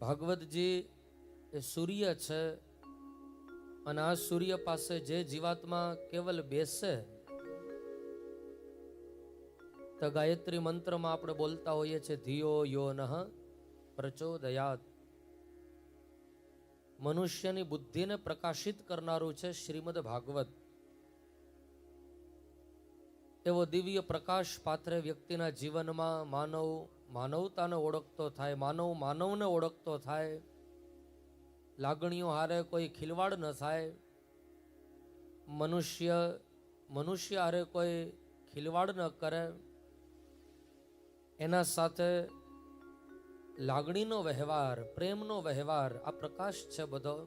ભાગવતજી એ સૂર્ય છે અને આ સૂર્ય પાસે જે જીવાત્મા કેવલ બેસે તો ગાયત્રી મંત્રમાં આપણે બોલતા હોઈએ છીએ ધિયો યો નઃ પ્રચોદયાત. મનુષ્યની બુદ્ધિને પ્રકાશિત કરનારું છે શ્રીમદ ભાગવત. એવો દિવ્ય પ્રકાશ પાથરે વ્યક્તિના જીવનમાં માનવ માનવતાને ઓળખતો થાય, માનવ માનવને ઓળખતો થાય, લાગણીઓ હારે કોઈ ખિલવાડ ન થાય, મનુષ્ય મનુષ્ય હારે કોઈ ખિલવાડ ન કરે, એના સાથે લાગણીનો વ્યવહાર, પ્રેમનો વ્યવહાર, આ પ્રકાશ છે બધો.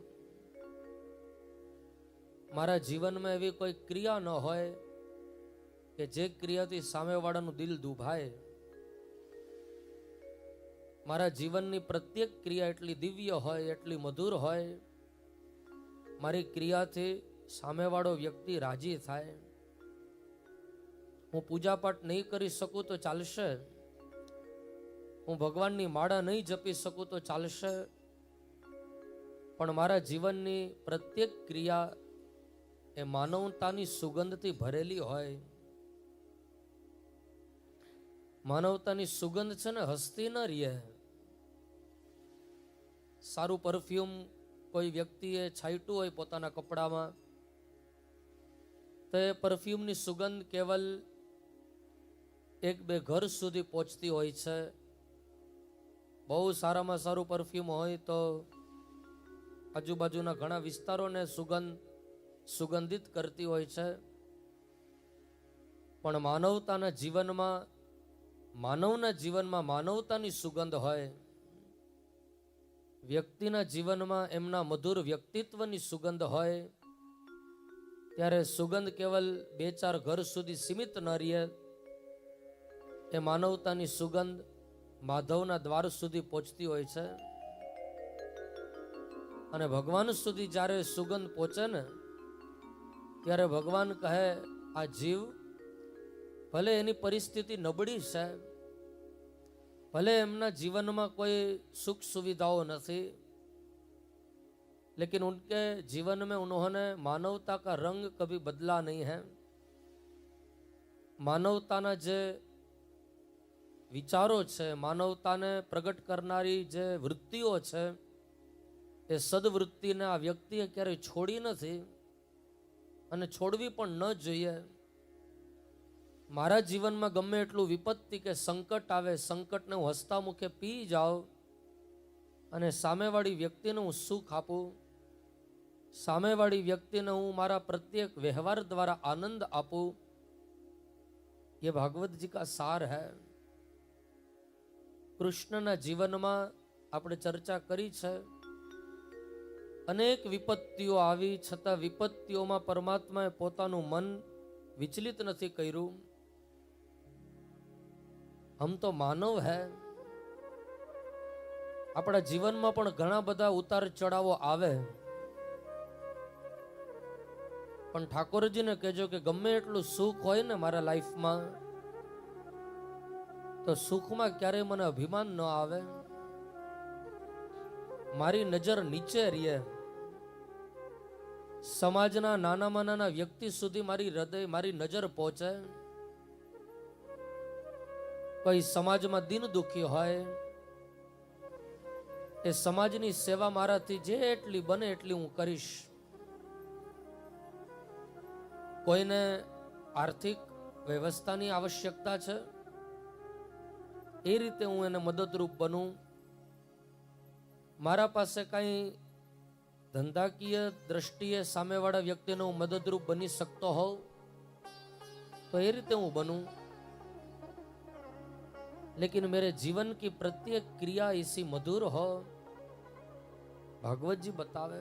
મારા જીવનમાં એવી કોઈ ક્રિયા ન હોય કે જે ક્રિયાથી સામેવાળાનું દિલ દુભાય. મારા જીવનની પ્રત્યેક ક્રિયા એટલી દિવ્ય હોય, એટલી મધુર હોય, મારી ક્રિયાથી સામેવાળો વ્યક્તિ રાજી થાય. હું પૂજાપાઠ નહીં કરી શકું તો ચાલશે, હું ભગવાનની માળા નહીં જપી શકું તો ચાલશે, પણ મારા જીવનની પ્રત્યેક ક્રિયા એ માનવતાની સુગંધથી ભરેલી હોય. માનવતાની સુગંધ છે ને હસતી ન રહે. સારું પરફ્યુમ કોઈ વ્યક્તિએ છાંટ્યું હોય પોતાના કપડામાં તો એ પરફ્યુમની સુગંધ કેવલ એક બે ઘર સુધી પહોંચતી હોય છે. બહુ સારામાં સારું પરફ્યુમ હોય તો આજુબાજુના ઘણા વિસ્તારોને સુગંધિત કરતી હોય છે. પણ માનવતાના જીવનમાં માનવતાની સુગંધ હોય, વ્યક્તિના જીવનમાં એમના મધુર વ્યક્તિત્વની સુગંધ હોય, ત્યારે સુગંધ કેવલ બે ચાર ઘર સુધી સીમિત ન રહે. એ માનવતાની સુગંધ માધવના દ્વાર સુધી પહોંચતી હોય છે. અને ભગવાન સુધી જ્યારે સુગંધ પહોંચે ને ત્યારે ભગવાન કહે, આ જીવ ભલે એની પરિસ્થિતિ નબળી છે, ભલે એમના જીવનમાં કોઈ સુખ સુવિધાઓ નથી, लेकिन उनके जीवन में उन्होंने मानवता का रंग कभी बदला नहीं है. मानवताना जे विचारो छे, मानवताने प्रगट करनारी जे वृत्तिओ छे, ए सद्वृत्तिने आ व्यक्तिए क्यारेय छोड़ी नथी अने छोड़वी पण न जोईए. मारा जीवનમાં ગમે એટલું વિપત્તિ કે સંકટ આવે, સંકટને હું હસતા મુખે પી જાઉં અને સામેવાળી વ્યક્તિને હું સુખ આપું, સામેવાળી વ્યક્તિને હું મારા પ્રત્યેક વ્યવહાર દ્વારા આનંદ આપું, ये भागवत जी का सार है. કૃષ્ણના જીવનમાં આપણે ચર્ચા કરી છે, અનેક વિપત્તિઓ આવી છતાં વિપત્તિઓમાં પરમાત્માએ પોતાનું મન વિચલિત નથી કર્યું. हम तो मानव है. આપણા જીવનમાં પણ ઘણા બધા ઉતાર ચડાવો આવે, પણ ઠાકોરજીને કહેજો કે ગમે એટલું સુખ હોય ને મારા લાઈફમાં, તો સુખમાં ક્યારેય મને અભિમાન ન આવે. મારી નજર નીચે રહે. સમાજના નાનામાં નાના વ્યક્તિ સુધી મારી નજર પહોંચે. કોઈ સમાજમાં દિન દુખી હોય, એ સમાજની સેવા મારાથી જેટલી બને એટલી હું કરીશ. કોઈને આર્થિક વ્યવસ્થાની આવશ્યકતા છે, એ રીતે હું એને મદદરૂપ બનું. મારા પાસે કઈ ધંધાકીય દ્રષ્ટિએ સામેવાળા વ્યક્તિને હું મદદરૂપ બની શકતો હોઉં તો એ રીતે હું बनूं. लेकिन मेरे जीवन की प्रत्येक क्रिया ऐसी मधुर हो. भागवत जी बतावे